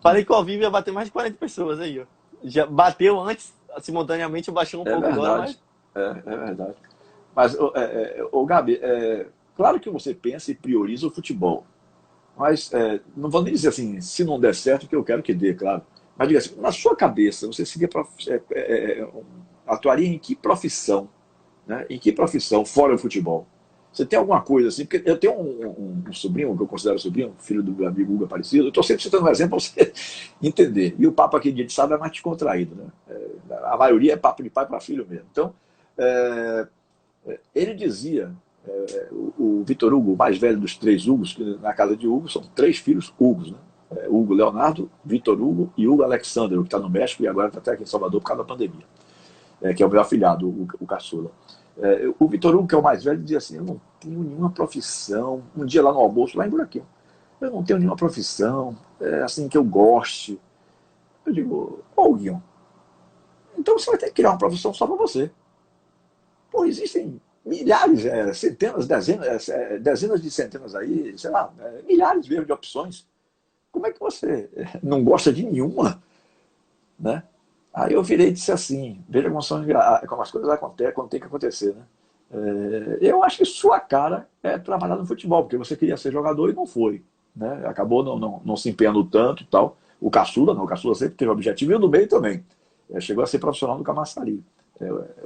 Falei que o ao vivo ia bater mais de 40 pessoas aí, ó. Já bateu antes, simultaneamente baixou um pouco verdade. agora, mas... É verdade. Mas, Gabi, claro que você pensa e prioriza o futebol. Mas não vou nem dizer assim, se não der certo, que eu quero que dê, claro. Mas diga assim, na sua cabeça, você seria atuaria em que profissão? Né? Em que profissão, fora o futebol? Você tem alguma coisa assim? Porque eu tenho um sobrinho, que eu considero sobrinho, filho do meu amigo Hugo Aparecido. Eu estou sempre citando um exemplo para você entender. E o papo aqui de gente sabe é mais descontraído. Né? A maioria é papo de pai para filho mesmo. Então, ele dizia, o Vitor Hugo, o mais velho dos três Hugos, que na casa de Hugo são três filhos Hugos. Né? Hugo Leonardo, Vitor Hugo e Hugo Alexander, que está no México e agora está até aqui em Salvador por causa da pandemia. Que é o meu afilhado, o caçula. O Vitor Hugo, que é o mais velho, dizia assim, eu não tenho nenhuma profissão. Um dia lá no almoço, lá em Buraquinho, eu não tenho nenhuma profissão assim que eu goste. Eu digo, Guion, então você vai ter que criar uma profissão só para você. Pô, existem milhares, centenas, dezenas de centenas aí, sei lá, milhares mesmo de opções. Como é que você não gosta de nenhuma? Né? Aí eu virei e disse assim, veja como as coisas acontecem, quando tem que acontecer, né? Eu acho que sua cara é trabalhar no futebol, porque você queria ser jogador e não foi. Né? Acabou não se empenhando tanto e tal. O Caçula sempre teve objetivo, e o do meio também. chegou a ser profissional do Camaçari.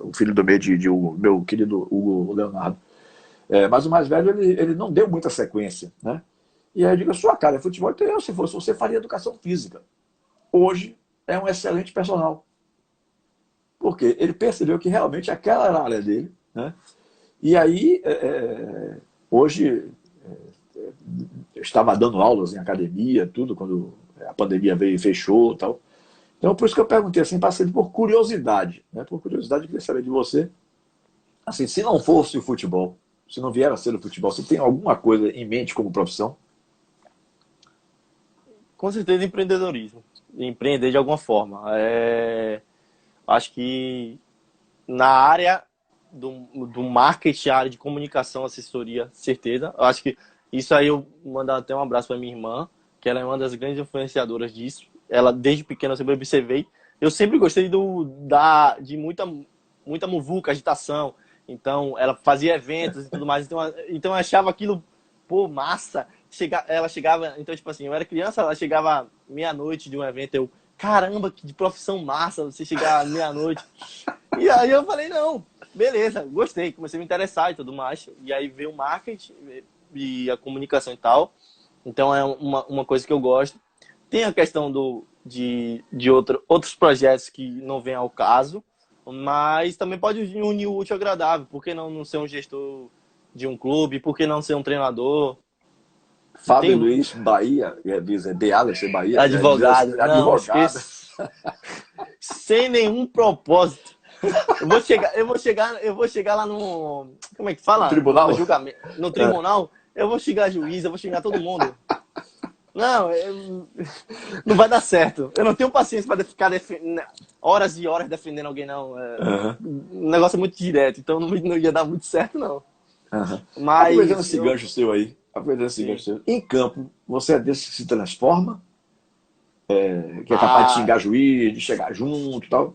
O filho do meio o meu querido Hugo Leonardo. Mas o mais velho, ele não deu muita sequência, né? E aí eu digo, sua cara é futebol, então se fosse você, faria educação física. Hoje é um excelente personal. Porque ele percebeu que realmente aquela era a área dele, né? E aí, hoje, eu estava dando aulas em academia, tudo, quando a pandemia veio e fechou e tal. Então, por isso que eu perguntei, assim, passei por curiosidade, né? Por curiosidade, eu queria saber de você, assim, se não fosse o futebol, se não vier a ser o futebol, você tem alguma coisa em mente como profissão? Com certeza empreendedorismo. Empreender de alguma forma. Acho que na área do marketing, a área de comunicação, assessoria, certeza. Eu acho que isso aí eu mando até um abraço para minha irmã, que ela é uma das grandes influenciadoras disso. Ela, desde pequena, eu sempre observei. Eu sempre gostei de muita muvuca, agitação. Então, ela fazia eventos e tudo mais. Então eu achava aquilo, pô, massa. Ela chegava, então, tipo assim, eu era criança, ela chegava meia-noite de um evento, eu, caramba, que de profissão massa, você chegar meia-noite. E aí eu falei, não, beleza, gostei, comecei a me interessar e tudo mais. E aí veio o marketing e a comunicação e tal. Então é uma coisa que eu gosto. Tem a questão de outros projetos que não vêm ao caso, mas também pode unir o útil ao agradável. Por que não ser um gestor de um clube? Por que não ser um treinador? Fábio Luiz Bahia, de Alex Bahia, advogado, assim, advogado. Não, esquece. Sem nenhum propósito. Eu vou chegar lá no, como é que fala? No tribunal? No julgamento, no tribunal, eu vou xingar juiz, eu vou xingar todo mundo. Não, não vai dar certo. Eu não tenho paciência para ficar horas e horas defendendo alguém, não. O negócio é muito direto, então não ia dar muito certo, não. Mas aproveitando esse gancho seu aí, em campo, você é desse que se transforma? Que é capaz de xingar juiz, de chegar junto e tal?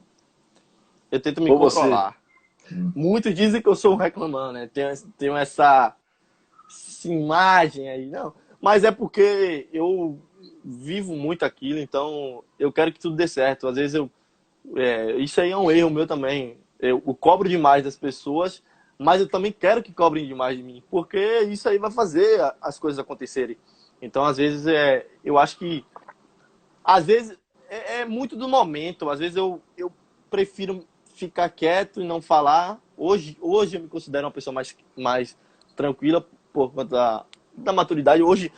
Eu tento me controlar. Muitos dizem que eu sou um reclamão, né? Tenho essa imagem aí, não. Mas é porque eu vivo muito aquilo, então eu quero que tudo dê certo. Às vezes isso aí é um erro meu também. Eu cobro demais das pessoas, mas eu também quero que cobrem demais de mim, porque isso aí vai fazer as coisas acontecerem. Então, às vezes, eu acho que... Às vezes, é muito do momento. Às vezes, eu prefiro ficar quieto e não falar. Hoje eu me considero uma pessoa mais tranquila por conta da maturidade. Hoje,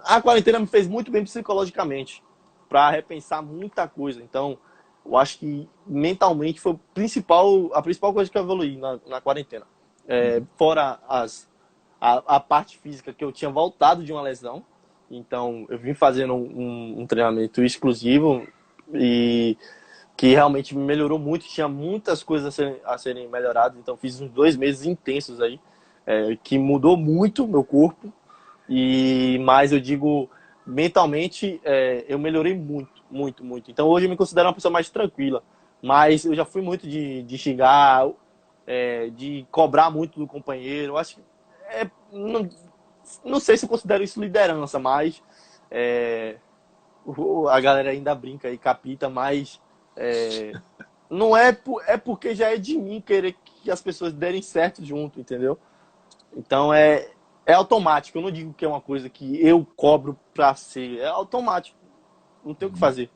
a quarentena me fez muito bem psicologicamente, para repensar muita coisa. Então, eu acho que mentalmente foi a principal coisa que eu evoluí na quarentena. Fora a parte física, que eu tinha voltado de uma lesão. Então, eu vim fazendo um treinamento exclusivo e que realmente me melhorou muito. Tinha muitas coisas a serem melhoradas. Então, fiz uns 2 meses intensos aí, que mudou muito o meu corpo. Mas eu digo, mentalmente, eu melhorei muito, muito, muito. Então, hoje eu me considero uma pessoa mais tranquila. Mas eu já fui muito de xingar, de cobrar muito do companheiro. Eu acho que não sei se eu considero isso liderança, mas a galera ainda brinca e capita, mas não é porque já é de mim querer que as pessoas derem certo junto, entendeu? Então é automático. Eu não digo que é uma coisa que eu cobro pra ser, é automático, não tem o que fazer.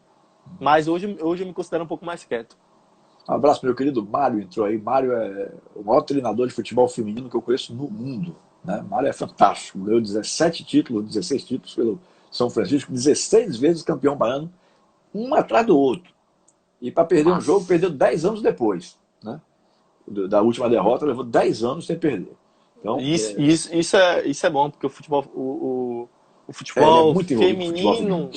Mas hoje eu me considero um pouco mais quieto. Um abraço, meu querido Mário, entrou aí. Mário é o maior treinador de futebol feminino que eu conheço no mundo, né? Mário é fantástico, ganhou 17 títulos, 16 títulos pelo São Francisco, 16 vezes campeão baiano, um atrás do outro. E para perder um jogo, perdeu 10 anos depois, né? Da última derrota, levou 10 anos sem perder. Então, isso é bom, porque o futebol, o futebol feminino,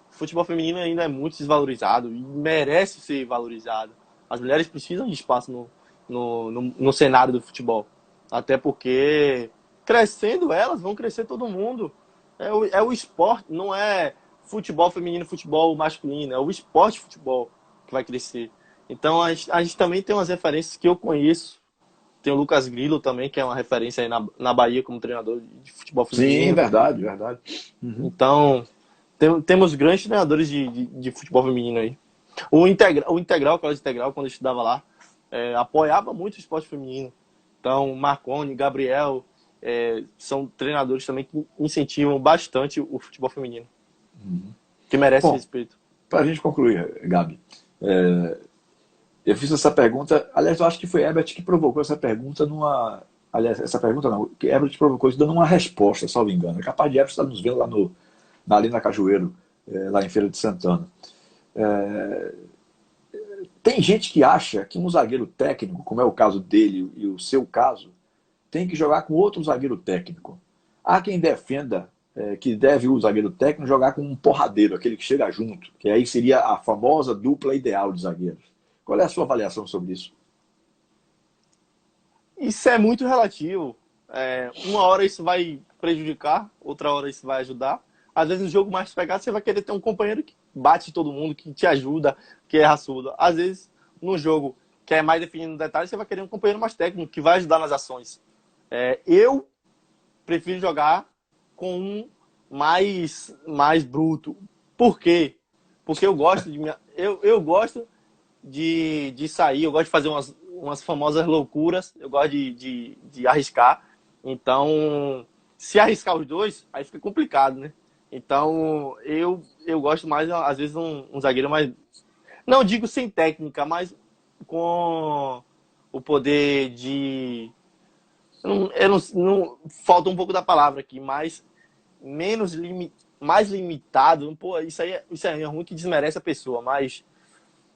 futebol feminino ainda é muito desvalorizado e merece ser valorizado. As mulheres precisam de espaço no cenário do futebol. Até porque, crescendo elas, vão crescer todo mundo. É o esporte, não é futebol feminino, futebol masculino. É o esporte de futebol que vai crescer. Então, a gente também tem umas referências que eu conheço. Tem o Lucas Grillo também, que é uma referência aí na Bahia como treinador de futebol feminino. Sim, verdade. Então, temos grandes treinadores de futebol feminino aí. O Integral, Colégio Integral, quando eu estudava lá, apoiava muito o esporte feminino. Então, Marconi, Gabriel, são treinadores também que incentivam bastante o futebol feminino, que merece Bom, respeito. para a gente concluir, Gabi, eu fiz essa pergunta, aliás, eu acho que foi Herbert que provocou essa pergunta numa. Aliás, essa pergunta não, que Herbert provocou isso dando uma resposta, salvo engano. É capaz de Herbert estar nos vendo lá ali na Cajueiro, lá em Feira de Santana. Tem gente que acha que um zagueiro técnico, como é o caso dele e o seu caso, tem que jogar com outro zagueiro técnico. Há quem defenda que deve o zagueiro técnico jogar com um porradeiro, aquele que chega junto, que aí seria a famosa dupla ideal de zagueiros. Qual é a sua avaliação sobre isso? Isso é muito relativo. Uma hora isso vai prejudicar, outra hora isso vai ajudar. Às vezes no jogo mais pegado você vai querer ter um companheiro que bate todo mundo, que te ajuda, que é raçudo. Às vezes no jogo que é mais definido no detalhe, você vai querer um companheiro mais técnico, que vai ajudar nas ações. Eu prefiro jogar com um mais bruto. Por quê? Porque eu gosto eu gosto de sair, eu gosto de fazer umas famosas loucuras, eu gosto de arriscar. Então, se arriscar os dois, aí fica complicado, né? Então, eu gosto mais, às vezes, um zagueiro mais... Não digo sem técnica, mas com o poder de... falta um pouco da palavra aqui, mas mais limitado. Pô, isso aí é ruim, que desmerece a pessoa, mas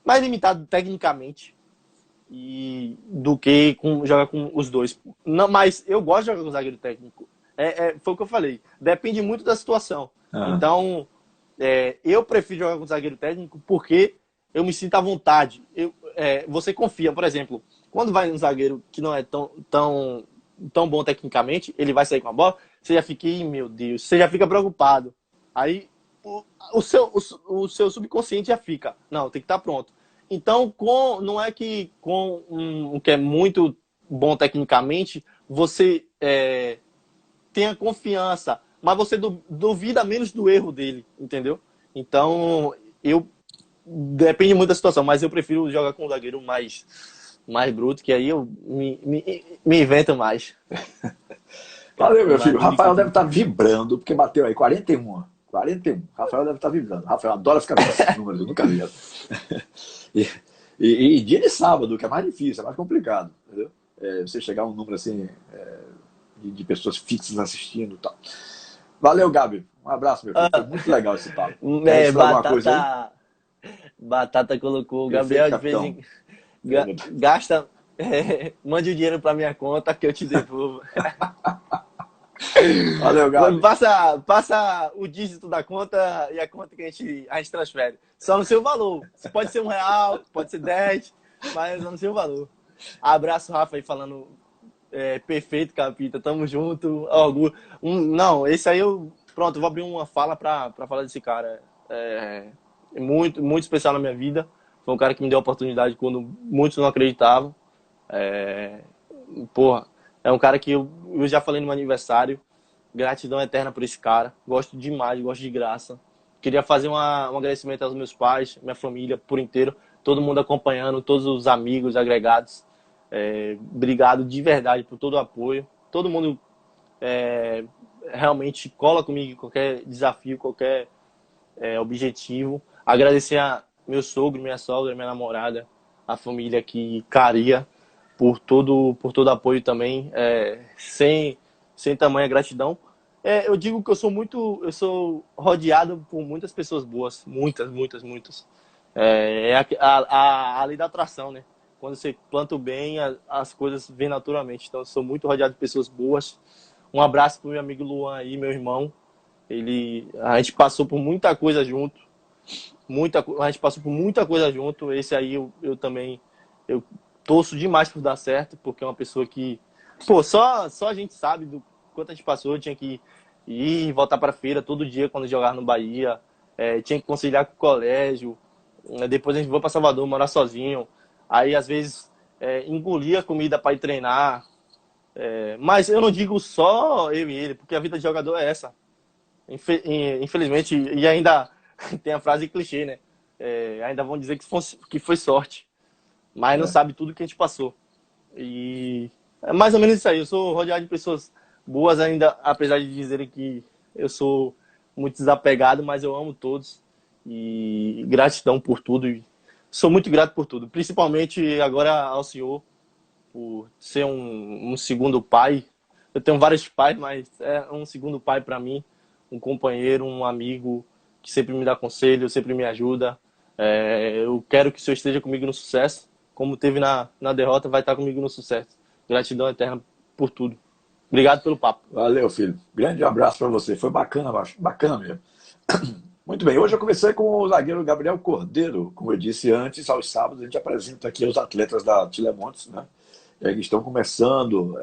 mais limitado tecnicamente do que jogar com os dois. Não, mas eu gosto de jogar com zagueiro técnico. Foi o que eu falei. Depende muito da situação. Então, eu prefiro jogar com zagueiro técnico porque eu me sinto à vontade. Você confia, por exemplo, quando vai um zagueiro que não é tão bom tecnicamente, ele vai sair com a bola, você já fica, meu Deus, você já fica preocupado. Aí o seu subconsciente já fica, não, tem que estar pronto. Então, não é que com um que é muito bom tecnicamente, você tenha confiança, mas você duvida menos do erro dele, entendeu? Então, depende muito da situação, mas eu prefiro jogar com um zagueiro mais bruto, que aí eu me invento mais. Valeu, meu filho. O Rafael deve estar vibrando, porque bateu aí 41. 41. Rafael deve estar vibrando. Rafael adora ficar vendo esses números, eu nunca vi. E dia de sábado, que é mais difícil, é mais complicado. Entendeu? Você chegar a um número assim de pessoas fixas assistindo e tal. Valeu, Gabi. Um abraço, meu filho. Foi muito legal esse papo. Batata colocou o Gabriel de vez em gasta, mande o dinheiro para minha conta que eu te devolvo. Valeu, Gabi. Passa o dígito da conta e a conta que a gente transfere. Só no seu valor. Pode ser R$1, pode ser 10, mas no seu valor. Abraço, Rafa, aí falando perfeito, Capita. Tamo junto. Orgulho. Não, esse aí pronto, eu vou abrir uma fala para falar desse cara. Muito, muito especial na minha vida. Foi um cara que me deu a oportunidade quando muitos não acreditavam. É um cara que eu já falei no meu aniversário. Gratidão eterna por esse cara. Gosto demais, gosto de graça. Queria fazer um agradecimento aos meus pais, minha família por inteiro. Todo mundo acompanhando, todos os amigos, agregados. Obrigado de verdade por todo o apoio. Todo mundo realmente cola comigo em qualquer desafio, qualquer objetivo. Agradecer a meu sogro, minha sogra, minha namorada, a família aqui, Caria, por todo o apoio também, sem tamanha gratidão. Eu digo que eu sou rodeado por muitas pessoas boas, muitas, muitas, muitas. A lei da atração, né? Quando você planta o bem, as coisas vêm naturalmente. Então, eu sou muito rodeado de pessoas boas. Um abraço pro meu amigo Luan aí, meu irmão. A gente passou por muita coisa junto. A gente passou por muita coisa junto. Esse aí eu também torço demais por dar certo, porque é uma pessoa que, só a gente sabe do quanto a gente passou. Eu tinha que ir e voltar para feira todo dia quando jogava no Bahia. Tinha que conciliar com o colégio. Depois a gente foi para Salvador morar sozinho. Aí às vezes engolia comida para ir treinar. Mas eu não digo só eu e ele, porque a vida de jogador é essa. Infelizmente, e ainda tem a frase clichê, né? ainda vão dizer que foi sorte, mas não sabe tudo que a gente passou. E é mais ou menos isso aí. Eu sou rodeado de pessoas boas ainda, apesar de dizerem que eu sou muito desapegado, mas eu amo todos. E gratidão por tudo. E sou muito grato por tudo. Principalmente agora ao senhor, por ser um segundo pai. Eu tenho vários pais, mas é um segundo pai para mim. Um companheiro, um amigo que sempre me dá conselho, sempre me ajuda. Eu quero que o senhor esteja comigo no sucesso. Como teve na derrota, vai estar comigo no sucesso. Gratidão eterna por tudo. Obrigado pelo papo. Valeu, filho. Grande abraço para você. Foi bacana, Baixo. Bacana mesmo. Muito bem. Hoje eu comecei com o zagueiro Gabriel Cordeiro. Como eu disse antes, aos sábados a gente apresenta aqui os atletas da Tilemontes, né? Que estão começando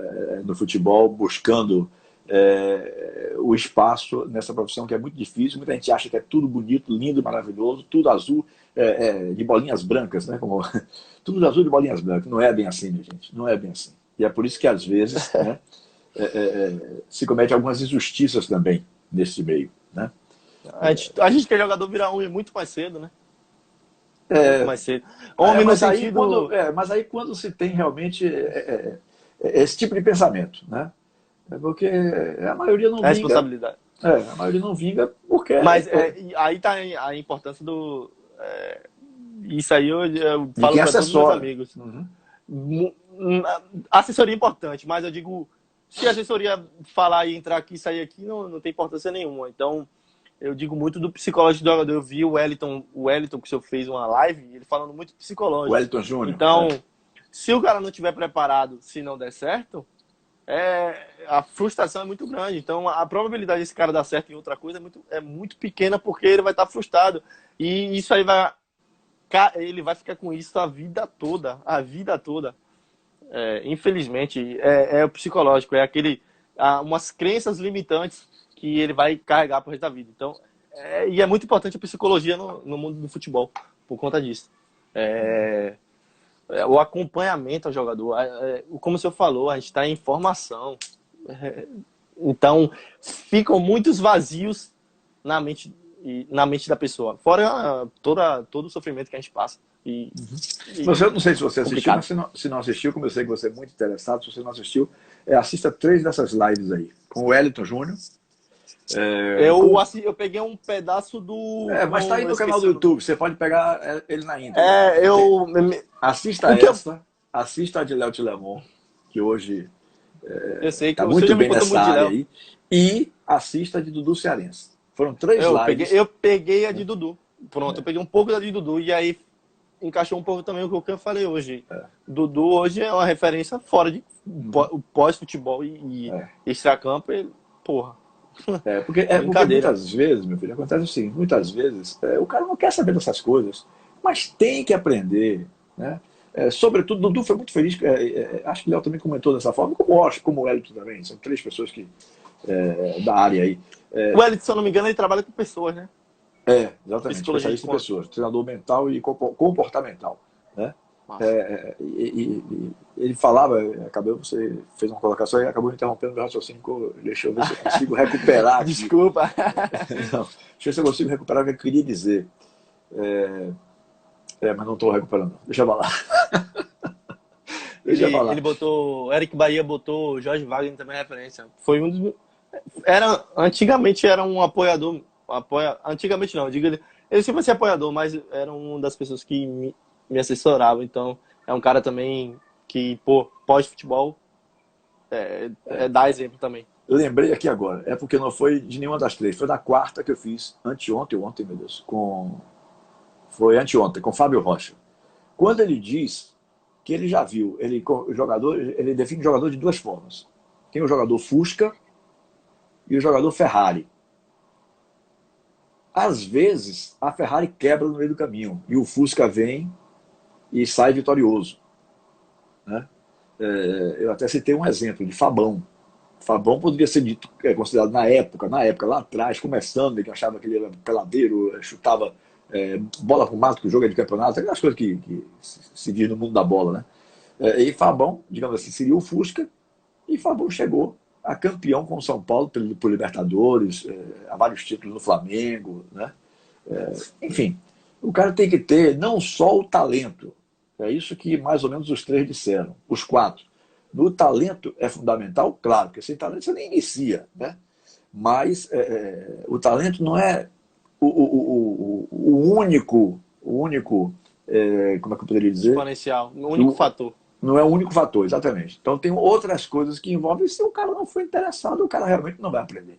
no futebol, buscando o espaço nessa profissão que é muito difícil. Muita gente acha que é tudo bonito, lindo, maravilhoso, tudo azul, de bolinhas brancas, né? Tudo azul de bolinhas brancas. Não é bem assim, minha gente. Não é bem assim. E é por isso que, às vezes, né, se comete algumas injustiças também nesse meio, né? A gente que é jogador vira homem muito mais cedo, né? É, mais cedo. Homem no mas, sentido... mas aí quando se tem realmente esse tipo de pensamento, né? Porque a maioria não É vinga. responsabilidade. A maioria não vinga porque... Mas aí tá a importância do... isso aí eu falo quem para todos os meus assessora. amigos. Uhum. Assessoria é importante, mas eu digo, se a assessoria falar e entrar aqui e sair aqui, não tem importância nenhuma. Então, eu digo muito do psicológico do jogador. Eu vi o Wellington que o senhor fez uma live, ele falando muito psicológico. O Wellington Júnior. Então, se o cara não estiver preparado, se não der certo, a frustração é muito grande. Então, a probabilidade desse cara dar certo em outra coisa é muito pequena, porque ele vai estar frustrado. E isso aí ele vai ficar com isso a vida toda. A vida toda. Infelizmente, é o psicológico. É umas crenças limitantes que ele vai carregar pro resto da vida. Então, e é muito importante a psicologia no mundo do futebol, por conta disso. O acompanhamento ao jogador. Como o senhor falou, a gente está em formação. Então, ficam muitos vazios na mente da pessoa. Fora todo o sofrimento que a gente passa. Eu não sei se você assistiu, mas se não assistiu, como eu sei que você é muito interessado, se você não assistiu, assista 3 dessas lives aí. Com o Wellington Júnior. Eu peguei um pedaço do... mas tá aí no canal do YouTube, você pode pegar ele na íntegra. Assista assista a de Léo Tilemon, que hoje está muito bem nessa área aí, e assista a de Dudu Cearense. Foram 3 lives. Eu peguei a de Dudu. Pronto, eu peguei um pouco da de Dudu, e aí encaixou um pouco também o que eu falei hoje. Dudu hoje é uma referência fora de pós-futebol e extracampo, porra. Porque muitas vezes, meu filho, acontece o seguinte, muitas vezes o cara não quer saber dessas coisas, mas tem que aprender, né? Sobretudo, Dudu foi muito feliz, acho que o Léo também comentou dessa forma, como o Wellington também, são 3 pessoas da área aí. O Wellington, se eu não me engano, ele trabalha com pessoas, né? Exatamente, especialista em pessoas, treinador mental e comportamental, né? Ele falava, você fez uma colocação e acabou interrompendo meu raciocínio. Deixa eu ver se eu consigo recuperar aqui. Desculpa. Não, deixa eu ver se eu consigo recuperar o que eu queria dizer. Mas não estou recuperando. Deixa eu falar. Ele botou, Eric Bahia botou Jorge Wagner também é referência. Foi um dos... Antigamente era um apoiador. Antigamente não, ele sempre foi apoiador, mas era uma das pessoas que me assessorava. Então, é um cara também que, pós-futebol, dá exemplo também. Eu lembrei aqui agora, porque não foi de nenhuma das 3, foi da 4ª que eu fiz, ontem, meu Deus, foi anteontem, com Fábio Rocha. Quando ele diz que ele já viu, ele define o jogador de 2 formas. Tem o jogador Fusca e o jogador Ferrari. Às vezes, a Ferrari quebra no meio do caminho e o Fusca vem e sai vitorioso, né? Eu até citei um exemplo de Fabão. Fabão poderia ser considerado na época, lá atrás, começando, ele achava que ele era peladeiro, chutava bola com mato, que o jogo é de campeonato, aquelas coisas que se diz no mundo da bola, né? E Fabão, digamos assim, seria o Fusca, e Fabão chegou a campeão com o São Paulo por Libertadores, a vários títulos no Flamengo, né? Enfim, O cara tem que ter não só o talento, é isso que mais ou menos os três disseram, os quatro. O talento é fundamental, claro, porque sem talento você nem inicia, né? Mas o talento não é o único, como é que eu poderia dizer? Exponencial, o único fator. Não é o único fator, exatamente. Então tem outras coisas que envolvem, se o cara não for interessado, o cara realmente não vai aprender.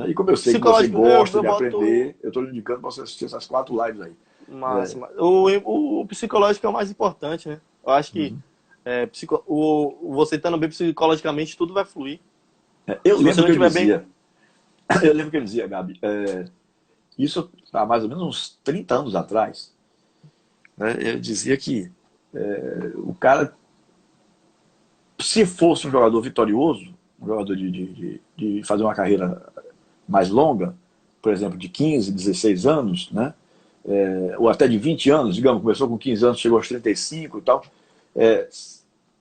E como eu sei que você gosta de aprender, eu estou lhe indicando para você assistir essas 4 lives aí. Máximo. O psicológico é o mais importante, né? Eu acho que você estando bem psicologicamente, tudo vai fluir. Eu lembro que ele dizia, Gabi, isso há mais ou menos uns 30 anos atrás, né? Ele dizia que o cara, se fosse um jogador vitorioso, um jogador de fazer uma carreira mais longa, por exemplo, de 15, 16 anos, né? Ou até de 20 anos, digamos, começou com 15 anos, chegou aos 35 e tal,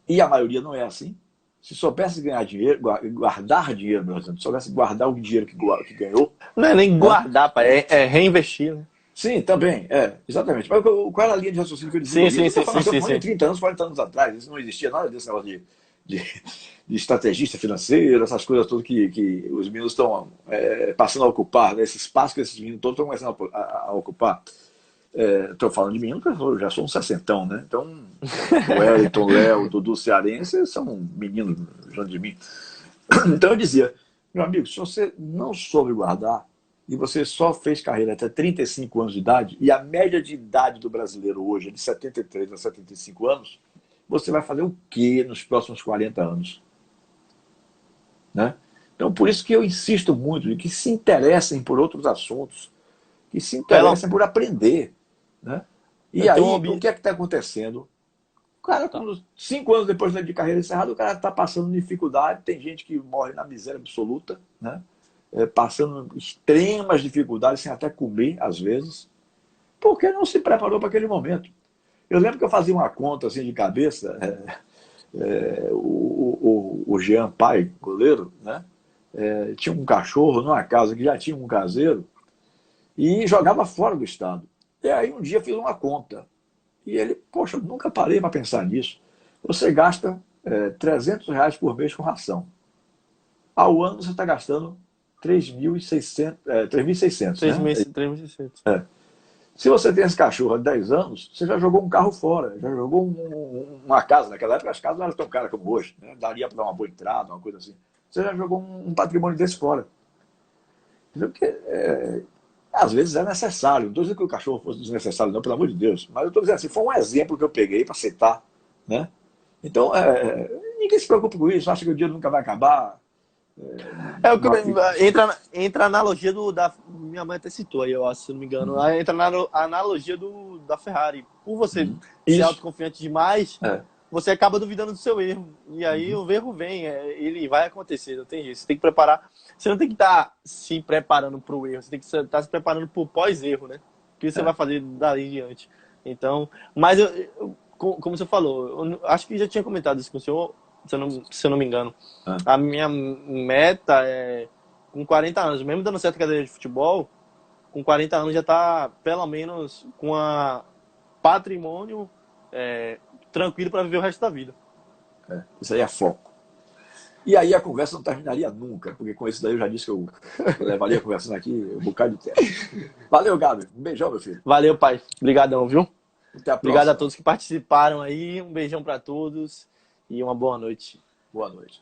e a maioria não é assim. Se soubesse ganhar dinheiro, guardar dinheiro, por exemplo, se soubesse guardar o dinheiro que ganhou... Não é nem guardar, pai, é reinvestir, né? Sim, também, exatamente. Mas qual era a linha de raciocínio que eu dizia? Sim. De 30 anos, 40 anos atrás, isso não existia nada desse negócio de estrategista financeiro, essas coisas todas que os meninos estão passando a ocupar, né? Esse espaço que esses meninos todos estão começando a ocupar. Estou falando de menino, porque eu já sou um sessentão, né? Então, o Wellington, o Léo, o Dudu Cearense são meninos junto de mim. Então eu dizia, meu amigo, se você não soube guardar e você só fez carreira até 35 anos de idade, e a média de idade do brasileiro hoje é de 73 a 75 anos, você vai fazer o quê nos próximos 40 anos? Né? Então, por isso que eu insisto muito de que se interessem por outros assuntos, que se interessem por aprender. Né? E aí, o que é que está acontecendo? O cara, 5 anos depois de carreira encerrada, o cara está passando dificuldade, tem gente que morre na miséria absoluta, né? Passando extremas dificuldades, sem até comer, às vezes, porque não se preparou para aquele momento. Eu lembro que eu fazia uma conta assim de cabeça, o Jean Pai, goleiro, né? Tinha um cachorro numa casa que já tinha um caseiro e jogava fora do estado. E aí um dia fiz uma conta. E ele, poxa, nunca parei para pensar nisso. Você gasta R$300 por mês com ração. Ao ano você está gastando 3.600, 3.600, né? 3.600. Se você tem esse cachorro há 10 anos, você já jogou um carro fora, já jogou uma casa. Naquela época as casas não eram tão caras como hoje, né? Daria para dar uma boa entrada, uma coisa assim. Você já jogou um patrimônio desse fora. Porque às vezes é necessário. Não estou dizendo que o cachorro fosse desnecessário, não, pelo amor de Deus. Mas eu estou dizendo assim, foi um exemplo que eu peguei para aceitar. Né? Então, ninguém se preocupa com isso, acha que o dinheiro nunca vai acabar. Entra a analogia da... Minha mãe até citou aí, eu acho, se não me engano. Entra a analogia da Ferrari. Por você ser autoconfiante demais, você acaba duvidando do seu erro. E aí o erro vem, ele vai acontecer, não tem jeito. Você tem que preparar. Você não tem que estar se preparando para o erro, você tem que estar se preparando para o pós-erro, né? O que você vai fazer dali em diante. Então, mas como você falou, eu acho que já tinha comentado isso com o senhor, se eu não me engano. A minha meta é com 40 anos, mesmo dando certa cadeira de futebol, com 40 anos já está pelo menos com a patrimônio tranquilo para viver o resto da vida. Isso aí é foco. E aí a conversa não terminaria nunca, porque com isso daí eu já disse que eu levaria conversando aqui um bocado de tempo. Valeu, Gabi. Um beijão, meu filho. Valeu, pai. Obrigadão, viu? Até a próxima. Obrigado a todos que participaram aí. Um beijão para todos e uma boa noite. Boa noite.